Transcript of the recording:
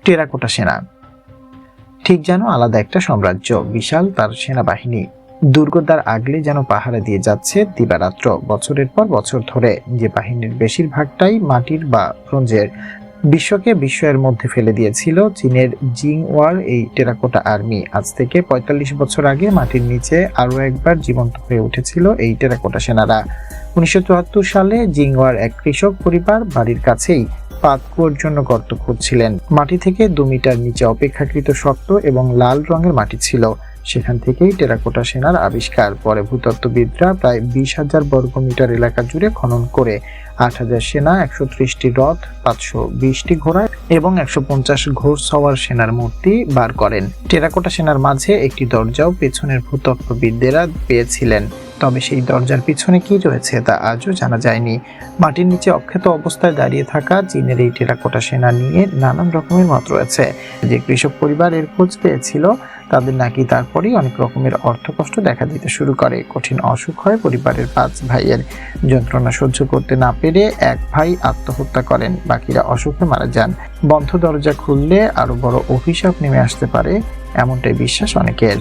Terracotta সেনা ঠিক যেন আলাদা একটা সাম্রাজ্য, বিশাল তার সেনাবাহিনী দুর্গদ্বার আগলে যেন পাহারা দিয়ে যাচ্ছে দিবারাত্র, বছরের পর বছর ধরে। যে বাহিনীর বেশিরভাগটাই মাটির বা ব্রোঞ্জের, বিশ্বকে বিস্ময়ের মধ্যে ফেলে দিয়েছিল চীনের জিংওয়ার এই টেরাকোটা আর্মি। আজ থেকে ৪৫ বছর আগে মাটির নিচে আরো একবার জীবন্ত হয়ে উঠেছিল এই টেরাকোটা সেনারা। ১৯৭৪ সালে জিংওয়ার এক কৃষক পরিবার বাড়ির কাছেই পাত কুয়োর জন্য গর্ত খুঁড়ছিলেন। মাটি থেকে ২ মিটার নিচে অপেক্ষাকৃত শক্ত এবং লাল রঙের মাটি ছিল। সেখান থেকেই টেরাকোটা সেনার আবিষ্কার। পরে ভূতত্ত্ববিদরা প্রায় ২০,০০০ বর্গমিটার এলাকা জুড়ে খনন করে ৮,০০০ সেনা, ১৩০টি রথ, ৫২০টি ঘোড়া এবং ১৫০ ঘোড়সওয়ার সেনার মূর্তি বার করেন। টেরাকোটা সেনার মাঝে একটি দরজাও পেছনের ভূতত্ত্ববিদরা পেয়েছিলেন, তবে সেই দরজার পিছনে কি রয়েছে তা আজও জানা যায়নি। মাটির নিচে অক্ষত অবস্থায় দাঁড়িয়ে থাকা চীনের এই টেরাকোটা সেনা নিয়ে নানান রকমের মত রয়েছে। যে কৃষক পরিবার এর খোঁজ পেয়েছিল তাদের নাকি তারপরেই অনেক রকমের অর্থকষ্ট দেখা দিতে শুরু করে। কঠিন অসুখ হয় পরিবারের ৫ ভাইয়ের। যন্ত্রণা সহ্য করতে না পেরে এক ভাই আত্মহত্যা করেন, বাকিরা অসুখে মারা যান। বন্ধ দরজা খুললে আরো বড় অভিশাপ নেমে আসতে পারে, এমনটাই বিশ্বাস অনেকের।